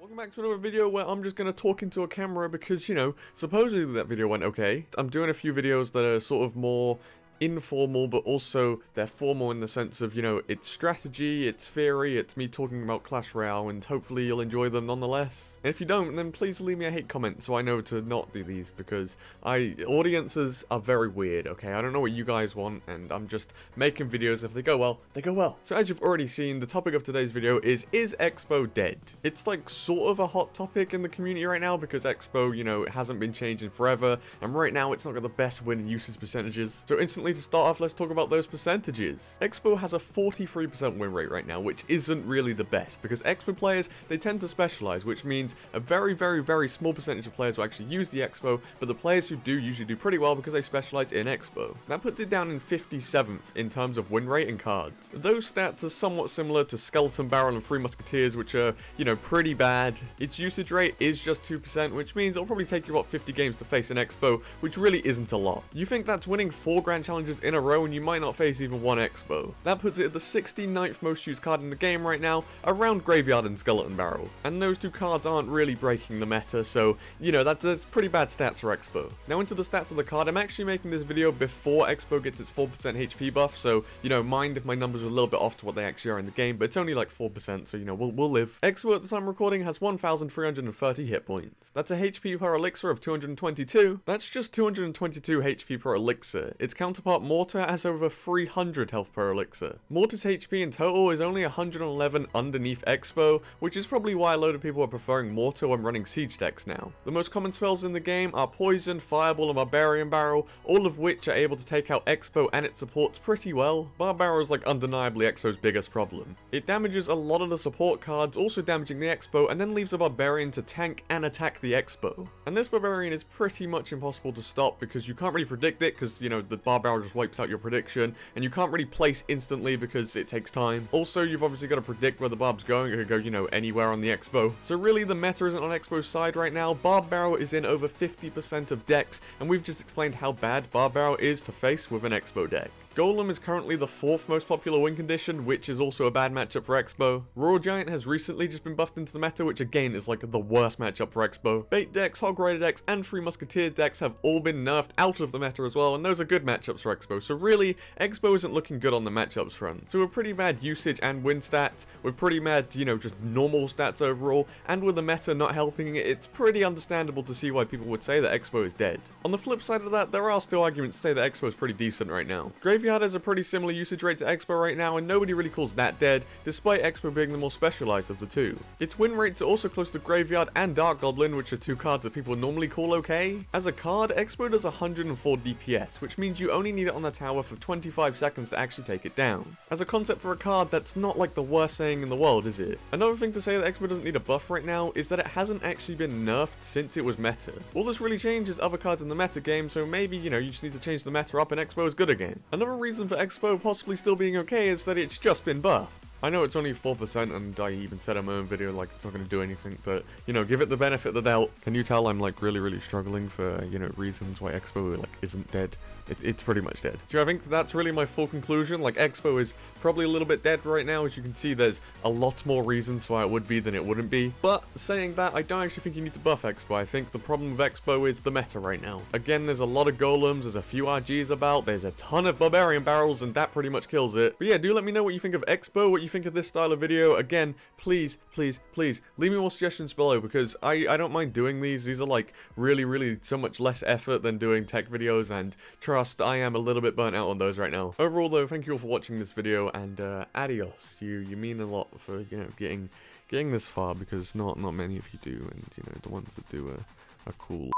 Welcome back to another video where I'm just going to talk into a camera because, supposedly that video went okay. I'm doing a few videos that are sort of more informal, but also they're formal in the sense of, it's strategy, it's theory, it's me talking about Clash Royale, and hopefully you'll enjoy them nonetheless. And if you don't, then please leave me a hate comment so I know to not do these, because audiences are very weird, okay? I don't know what you guys want, and I'm just making videos. If they go well, they go well. So as you've already seen, the topic of today's video is XBOW dead? It's like sort of a hot topic in the community right now, because XBOW, it hasn't been changing forever, and right now it's not got the best win usage percentages. So instantly to start off, let's talk about those percentages. XBOW has a 43% win rate right now, which isn't really the best, because XBOW players, they tend to specialize, which means a very, very, very small percentage of players will actually use the XBOW, but the players who do usually do pretty well because they specialize in XBOW. That puts it down in 57th in terms of win rate and cards. Those stats are somewhat similar to Skeleton Barrel and Three Musketeers, which are, pretty bad. Its usage rate is just 2%, which means it'll probably take you about 50 games to face an XBOW, which really isn't a lot. You think that's winning 4 grand challenges in a row and you might not face even one XBOW. That puts it at the 69th most used card in the game right now, around Graveyard and Skeleton Barrel. And those two cards aren't really breaking the meta, so, that's pretty bad stats for XBOW. Now into the stats of the card, I'm actually making this video before XBOW gets its 4% HP buff, so, mind if my numbers are a little bit off to what they actually are in the game, but it's only like 4%, so, we'll live. XBOW at the time of recording has 1,330 hit points. That's a HP per elixir of 222. That's just 222 HP per elixir. Its counterpart Mortar has over 300 health per elixir. Mortar's HP in total is only 111 underneath XBOW, which is probably why a load of people are preferring Mortar when running siege decks now. The most common spells in the game are Poison, Fireball, and Barbarian Barrel, all of which are able to take out XBOW and its supports pretty well. Barb Barrel is like undeniably XBOW's biggest problem. It damages a lot of the support cards, also damaging the XBOW, and then leaves a Barbarian to tank and attack the XBOW. And this Barbarian is pretty much impossible to stop because you can't really predict it because, the Barb Barrel just wipes out your prediction, and you can't really place instantly because it takes time. Also, you've obviously got to predict where the Barb's going. It could go, anywhere on the XBOW. So really, the meta isn't on XBOW's side right now. Barb Barrel is in over 50% of decks, and we've just explained how bad Barb Barrel is to face with an XBOW deck. Golem is currently the 4th most popular win condition, which is also a bad matchup for XBOW. Royal Giant has recently just been buffed into the meta, which again is like the worst matchup for XBOW. Bait decks, Hog Rider decks, and Three Musketeer decks have all been nerfed out of the meta as well, and those are good matchups for XBOW. So really, XBOW isn't looking good on the matchups front. So with pretty bad usage and win stats, with pretty bad, just normal stats overall, and with the meta not helping it, it's pretty understandable to see why people would say that XBOW is dead. On the flip side of that, there are still arguments to say that XBOW is pretty decent right now. Graveyard has a pretty similar usage rate to XBOW right now, and nobody really calls that dead, despite XBOW being the more specialized of the two. Its win rates are also close to Graveyard and Dark Goblin, which are two cards that people normally call okay. As a card, XBOW does 104 DPS, which means you only need it on the tower for 25 seconds to actually take it down. As a concept for a card, that's not like the worst saying in the world, is it? Another thing to say that XBOW doesn't need a buff right now is that it hasn't actually been nerfed since it was meta. All this really changed is other cards in the meta game, so maybe, you just need to change the meta up and XBOW is good again. Another reason for XBOW possibly still being okay is that it's just been buffed. I know it's only 4%, and I even said in my own video, like, it's not going to do anything, but, give it the benefit of the doubt. Can you tell I'm, like, really, really struggling for, reasons why XBOW, like, isn't dead? It's pretty much dead. So I think that's really my full conclusion. Like, XBOW is probably a little bit dead right now. As you can see, there's a lot more reasons why it would be than it wouldn't be. But saying that, I don't actually think you need to buff XBOW. I think the problem with XBOW is the meta right now. Again, there's a lot of golems, there's a few RGs about, there's a ton of Barbarian Barrels, and that pretty much kills it. But yeah, do let me know what you think of XBOW, what you think of this style of video. Again, please, please, please, leave me more suggestions below, because I don't mind doing these. These are like really, really so much less effort than doing tech videos, and trust, I am a little bit burnt out on those right now. Overall though, thank you all for watching this video, and adios. You mean a lot for, getting this far, because not many of you do, and the ones that do are cool.